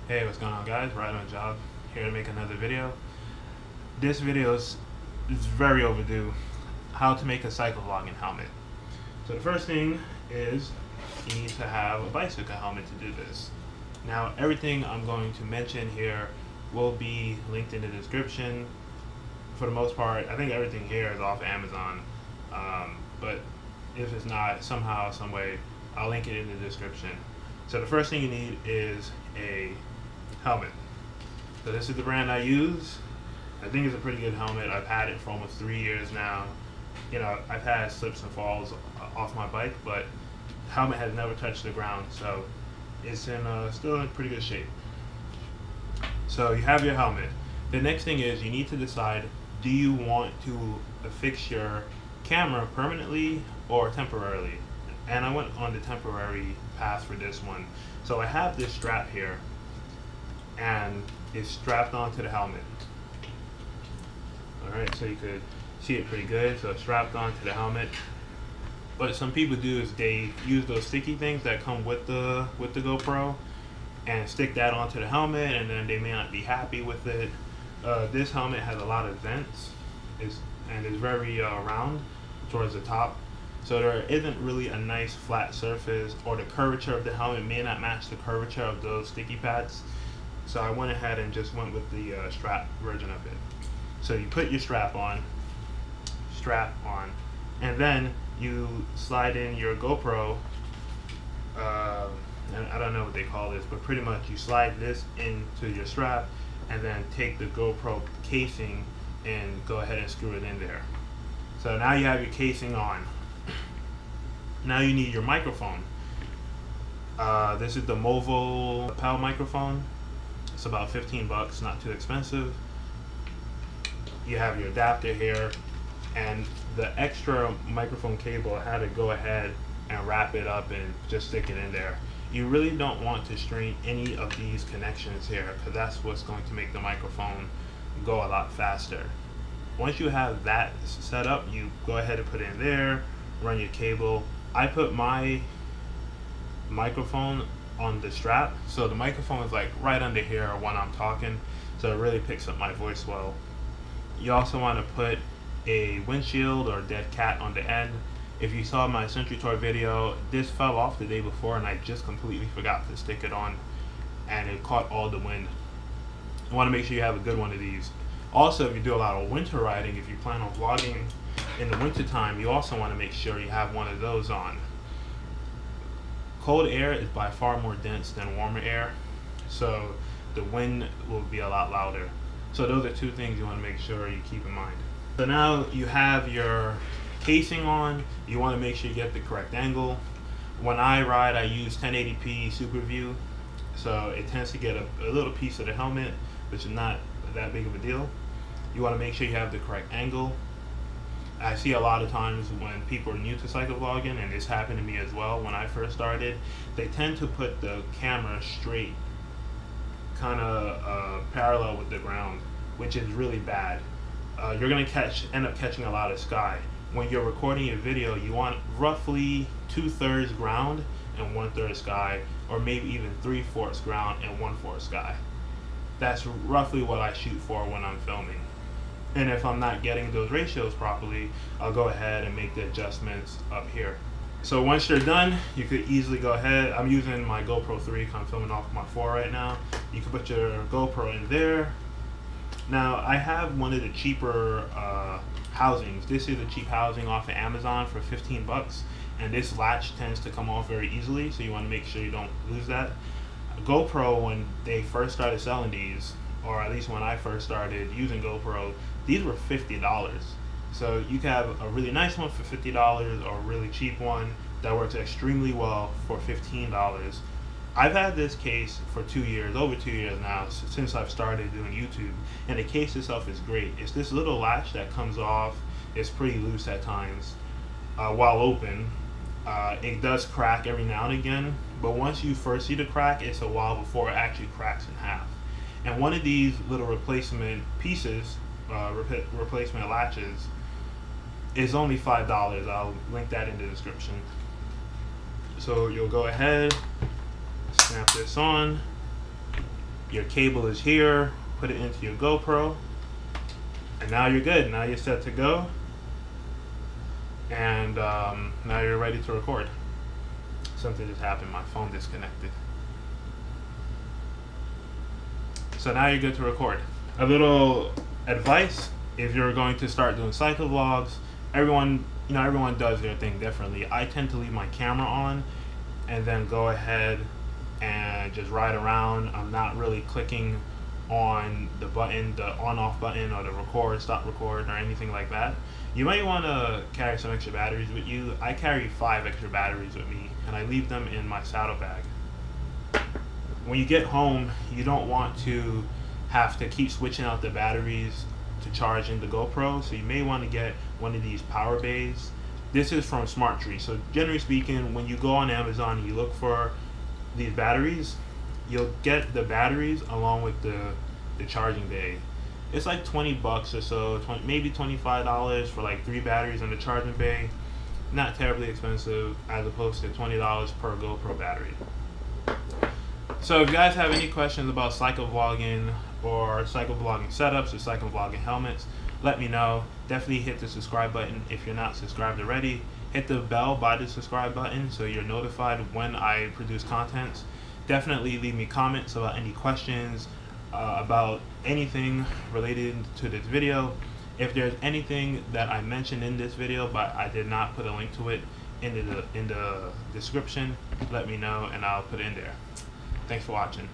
Hey, what's going on, guys? Right on job, here to make another video. This video is very overdue. How to make a cyclevlogging helmet. So the first thing is you need to have a bicycle helmet to do this. Now everything I'm going to mention here will be linked in the description. For the most part, I think everything here is off Amazon, but if it's not, somehow, some way, I'll link it in the description. So the first thing you need is a helmet. So this is the brand I use. I think it's a pretty good helmet. I've had it for almost 3 years now. You know, I've had slips and falls off my bike, but the helmet has never touched the ground, so it's still in pretty good shape. So you have your helmet. The next thing is you need to decide, do you want to affix your camera permanently or temporarily? And I went on the temporary path for this one. So I have this strap here, and it's strapped onto the helmet. Alright, so you could see it pretty good. So it's strapped onto the helmet. What some people do is they use those sticky things that come with the GoPro and stick that onto the helmet, and then they may not be happy with it. This helmet has a lot of vents, and it's very round towards the top. So there isn't really a nice flat surface, or the curvature of the helmet may not match the curvature of those sticky pads. So I went ahead and just went with the strap version of it. So you put your strap on, and then you slide in your GoPro, and I don't know what they call this, but pretty much you slide this into your strap and then take the GoPro casing and go ahead and screw it in there. So now you have your casing on. Now you need your microphone. This is the Movo Lapel microphone. It's about 15 bucks, not too expensive. You have your adapter here, and the extra microphone cable, I had to go ahead and wrap it up and just stick it in there. You really don't want to strain any of these connections here, because that's what's going to make the microphone go a lot faster. Once you have that set up, you go ahead and put it in there, run your cable. I put my microphone on the strap, so the microphone is like right under here when I'm talking, so it really picks up my voice well. You also want to put a windshield or dead cat on the end. If you saw my Century Tour video, this fell off the day before and I just completely forgot to stick it on, and it caught all the wind. You want to make sure you have a good one of these. Also, if you do a lot of winter riding, if you plan on vlogging in the winter time, you also want to make sure you have one of those on. Cold air is by far more dense than warmer air, so the wind will be a lot louder. So those are two things you want to make sure you keep in mind. So now you have your casing on. You want to make sure you get the correct angle. When I ride, I use 1080p Super View, so it tends to get a little piece of the helmet, which is not that big of a deal. You want to make sure you have the correct angle. I see a lot of times when people are new to cyclevlogging, and this happened to me as well when I first started, they tend to put the camera straight, kind of parallel with the ground, which is really bad. You're going to end up catching a lot of sky. When you're recording your video, you want roughly 2/3 ground and 1/3 sky, or maybe even 3/4 ground and 1/4 sky. That's roughly what I shoot for when I'm filming. And if I'm not getting those ratios properly, I'll go ahead and make the adjustments up here. So once you're done, you could easily go ahead. I'm using my GoPro 3 because I'm filming off my 4 right now. You can put your GoPro in there. Now I have one of the cheaper housings. This is a cheap housing off of Amazon for 15 bucks, and this latch tends to come off very easily, so you want to make sure you don't lose that. GoPro, when they first started selling these, or at least when I first started using GoPro, these were $50. So you can have a really nice one for $50 or a really cheap one that works extremely well for $15. I've had this case for 2 years, over 2 years now, since I've started doing YouTube, and the case itself is great. It's this little latch that comes off. It's pretty loose at times while open. It does crack every now and again, but once you first see the crack, it's a while before it actually cracks in half. And one of these little replacement pieces, replacement latches, is only $5. I'll link that in the description. So you'll go ahead, snap this on, Your cable is here. Put it into your GoPro. And now you're good. Now you're set to go. And now you're ready to record. Something just happened. My phone disconnected. So now you're good to record. A little advice: if you're going to start doing cycle vlogs, everyone does their thing differently. I tend to leave my camera on and then go ahead and just ride around. I'm not really clicking on the button, the on-off button, or the record, stop record, or anything like that. You might want to carry some extra batteries with you. I carry 5 extra batteries with me, and I leave them in my saddlebag. When you get home, you don't want to have to keep switching out the batteries to charge in the GoPro, so you may want to get one of these power bays. This is from Smart Tree. So generally speaking, when you go on Amazon and you look for these batteries, you'll get the batteries along with the charging bay. It's like 20 bucks or so, maybe $25 for like 3 batteries in the charging bay. Not terribly expensive, as opposed to $20 per GoPro battery. So if you guys have any questions about cycle vlogging or cycle vlogging setups or cycle vlogging helmets, let me know. Definitely hit the subscribe button if you're not subscribed already. Hit the bell by the subscribe button so you're notified when I produce content. Definitely leave me comments about any questions, about anything related to this video. If there's anything that I mentioned in this video but I did not put a link to it in the description, let me know and I'll put it in there. Thanks for watching.